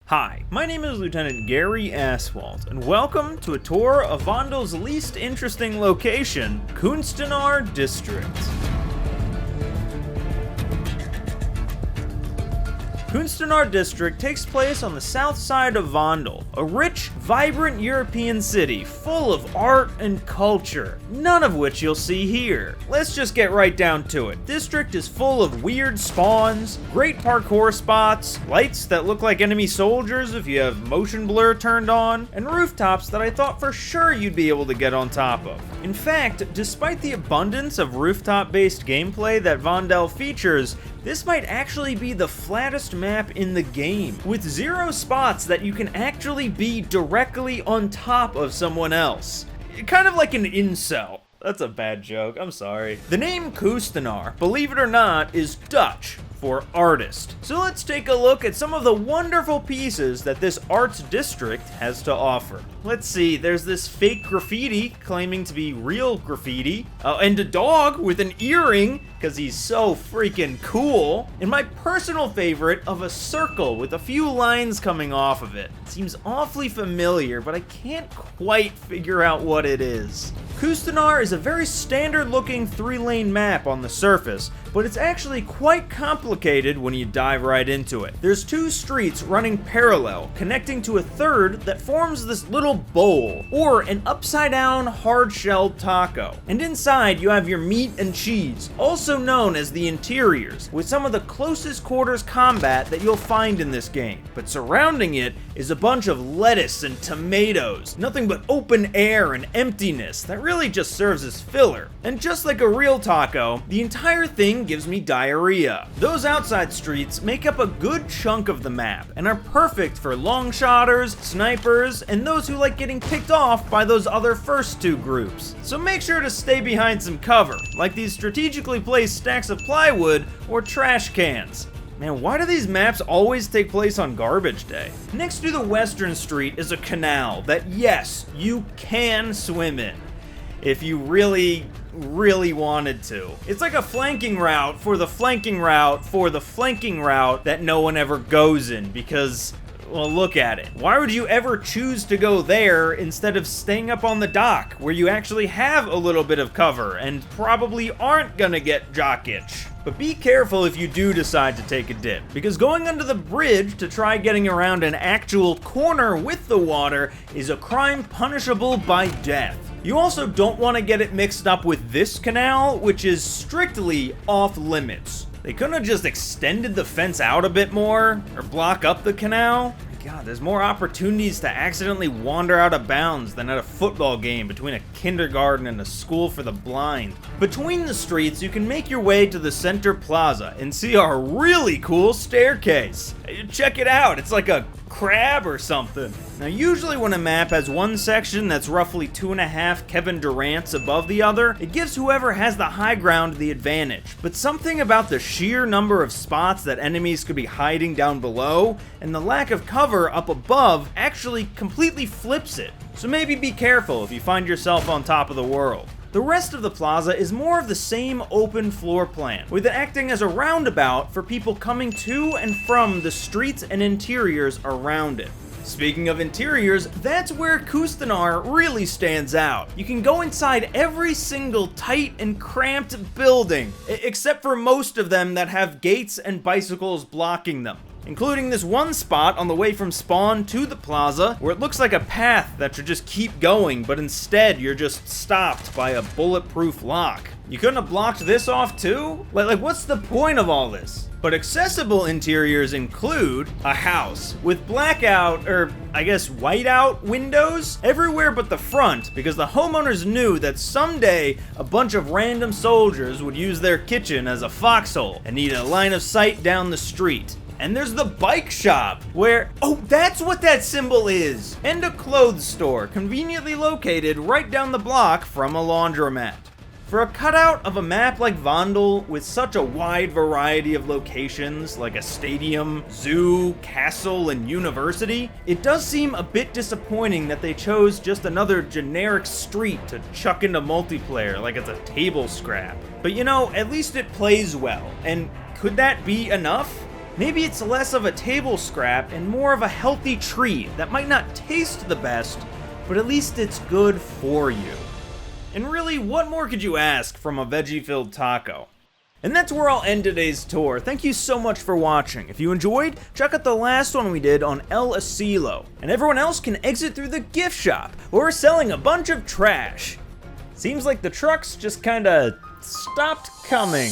Hi, my name is Lieutenant Gary Asphalt, and welcome to a tour of Vondel's least interesting location, Kunstenaar District. Kunstenaar District takes place on the south side of Vondel, a rich, vibrant European city full of art and culture, none of which you'll see here. Let's just get right down to it. District is full of weird spawns, great parkour spots, lights that look like enemy soldiers if you have motion blur turned on, and rooftops that I thought for sure you'd be able to get on top of. In fact, despite the abundance of rooftop-based gameplay that Vondel features, this might actually be the flattest map in the game, with 0 spots that you can actually be directly on top of someone else. Kind of like an incel. That's a bad joke, I'm sorry. The name Kunstenaar, believe it or not, is Dutch for artist. So let's take a look at some of the wonderful pieces that this arts district has to offer. Let's see, there's this fake graffiti claiming to be real graffiti, and a dog with an earring because he's so freaking cool, and my personal favorite of a circle with a few lines coming off of it. It seems awfully familiar, but I can't quite figure out what it is. Kunstenaar is a very standard looking 3-lane map on the surface, but it's actually quite complicated when you dive right into it. There's 2 streets running parallel, connecting to a third that forms this little bowl, or an upside down hard-shelled taco. And inside you have your meat and cheese, also known as the interiors, with some of the closest quarters combat that you'll find in this game. But surrounding it is a bunch of lettuce and tomatoes, nothing but open air and emptiness that really just serves as filler. And just like a real taco, the entire thing gives me diarrhea. Those outside streets make up a good chunk of the map and are perfect for long shotters, snipers, and those who like getting picked off by those other first 2 groups. So make sure to stay behind some cover, like these strategically placed stacks of plywood or trash cans. Man, why do these maps always take place on garbage day? Next to the western street is a canal that, yes, you can swim in. If you really wanted to. It's like a flanking route for the flanking route for the flanking route that no one ever goes in because, well, look at it. Why would you ever choose to go there instead of staying up on the dock where you actually have a little bit of cover and probably aren't gonna get jock itch? But be careful if you do decide to take a dip, because going under the bridge to try getting around an actual corner with the water is a crime punishable by death. You also don't want to get it mixed up with this canal, which is strictly off limits. They couldn't have just extended the fence out a bit more, or block up the canal. God, there's more opportunities to accidentally wander out of bounds than at a football game between a kindergarten and a school for the blind. Between the streets, you can make your way to the center plaza and see our really cool staircase. Check it out, it's like a crab or something. Now, usually when a map has one section that's roughly 2.5 Kevin Durant's above the other, it gives whoever has the high ground the advantage. But something about the sheer number of spots that enemies could be hiding down below, and the lack of cover up above actually completely flips it. So maybe be careful if you find yourself on top of the world. The rest of the plaza is more of the same open floor plan, with it acting as a roundabout for people coming to and from the streets and interiors around it. Speaking of interiors, that's where Kunstenaar really stands out. You can go inside every single tight and cramped building, except for most of them that have gates and bicycles blocking them, including this one spot on the way from spawn to the plaza where it looks like a path that should just keep going, but instead you're just stopped by a bulletproof lock. You couldn't have blocked this off too? Like what's the point of all this? But accessible interiors include a house with blackout, or I guess whiteout windows everywhere but the front, because the homeowners knew that someday a bunch of random soldiers would use their kitchen as a foxhole and need a line of sight down the street. And there's the bike shop, where, oh, that's what that symbol is! And a clothes store, conveniently located right down the block from a laundromat. For a cutout of a map like Vondel, with such a wide variety of locations, like a stadium, zoo, castle, and university, it does seem a bit disappointing that they chose just another generic street to chuck into multiplayer like it's a table scrap. But you know, at least it plays well, and could that be enough? Maybe it's less of a table scrap and more of a healthy treat that might not taste the best, but at least it's good for you. And really, what more could you ask from a veggie-filled taco? And that's where I'll end today's tour. Thank you so much for watching. If you enjoyed, check out the last one we did on El Asilo. And everyone else can exit through the gift shop. We're selling a bunch of trash. Seems like the trucks just kinda stopped coming.